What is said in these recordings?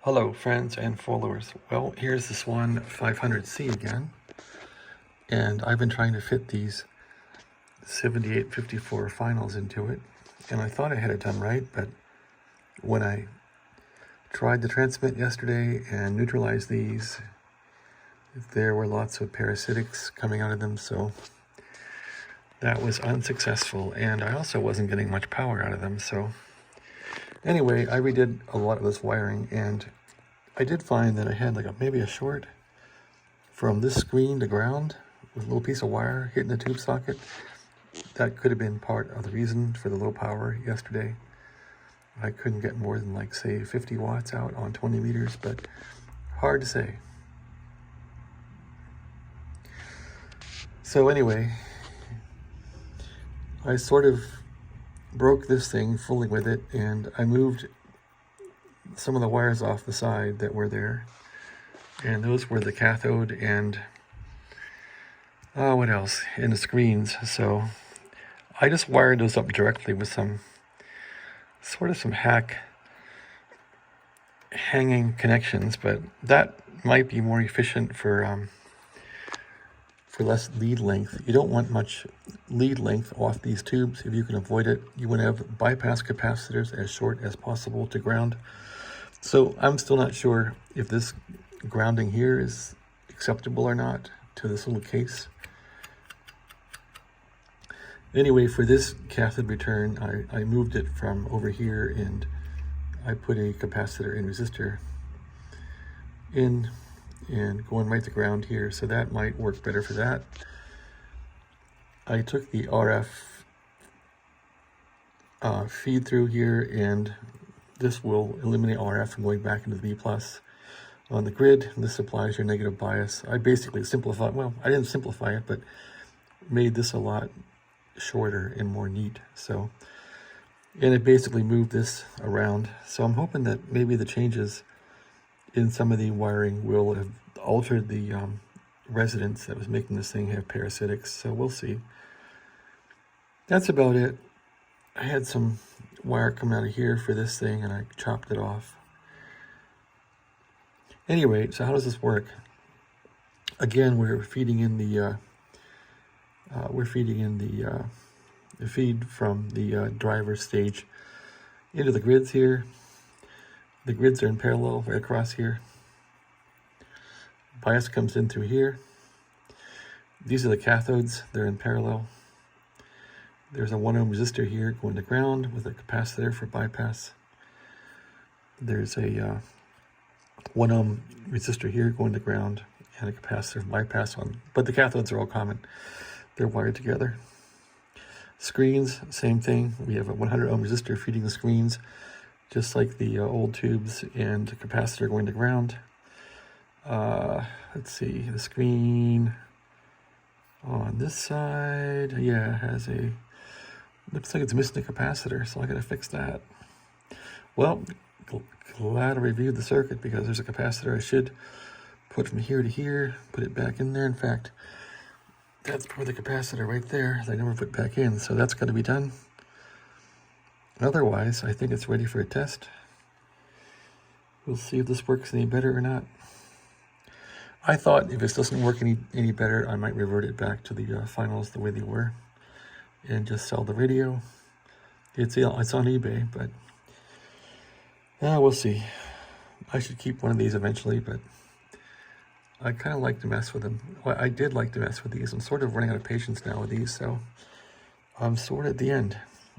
Hello friends and followers. Well, here's the Swan 500C again, and I've been trying to fit these 7854 finals into it, and I thought I had it done right, but when I tried to transmit yesterday and neutralize these, there were lots of parasitics coming out of them, so that was unsuccessful, and I also wasn't getting much power out of them. So anyway, I redid a lot of this wiring, and I did find that I had like maybe a short from this screen to ground with a little piece of wire hitting the tube socket. That could have been part of the reason for the low power yesterday. I couldn't get more than like say 50 watts out on 20 meters, but hard to say. So anyway, I sort of broke this thing fooling with it, and I moved some of the wires off the side that were there, and those were the cathode and what else, and the screens. So I just wired those up directly with some hack hanging connections, but that might be more efficient for less lead length. You don't want much lead length off these tubes if you can avoid it. You want to have bypass capacitors as short as possible to ground. So I'm still not sure if this grounding here is acceptable or not to this little case. Anyway, for this cathode return, I moved it from over here, and I put a capacitor and resistor in and going right to ground here, so that might work better for that. I took the RF feed through here, and this will eliminate RF from going back into the B+ on the grid. This applies your negative bias. I basically simplified, well, I didn't simplify it, but made this a lot shorter and more neat. So, and it basically moved this around. So I'm hoping that maybe the changes in some of the wiring will have altered the resonance that was making this thing have parasitics. So we'll see. That's about it. I had some wire come out of here for this thing, and I chopped it off. Anyway, so how does this work? Again, we're feeding in the feed from the driver stage into the grids here. The grids are in parallel right across here. Bias comes in through here. These are the cathodes, they're in parallel. There's a 1 ohm resistor here going to ground with a capacitor for bypass. There's a 1 ohm resistor here going to ground and a capacitor for bypass on, but the cathodes are all common. They're wired together. Screens, same thing. We have a 100 ohm resistor feeding the screens, just like the old tubes, and a capacitor going to ground. Let's see, the screen on this side, yeah, has a, looks like it's missing a capacitor, so I gotta fix that. Well, glad I reviewed the circuit, because there's a capacitor I should put from here to here, put it back in there. In fact, that's probably the capacitor right there that I never put back in, so that's got to be done. Otherwise, I think it's ready for a test. We'll see if this works any better or not. I thought if this doesn't work any better, I might revert it back to the finals the way they were and just sell the radio. It's on eBay, but we'll see. I should keep one of these eventually, but I kind of like to mess with them. Well, I did like to mess with these. I'm sort of running out of patience now with these, so I'm sort of at the end.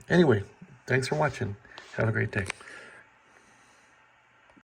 Anyway, thanks for watching. Have a great day.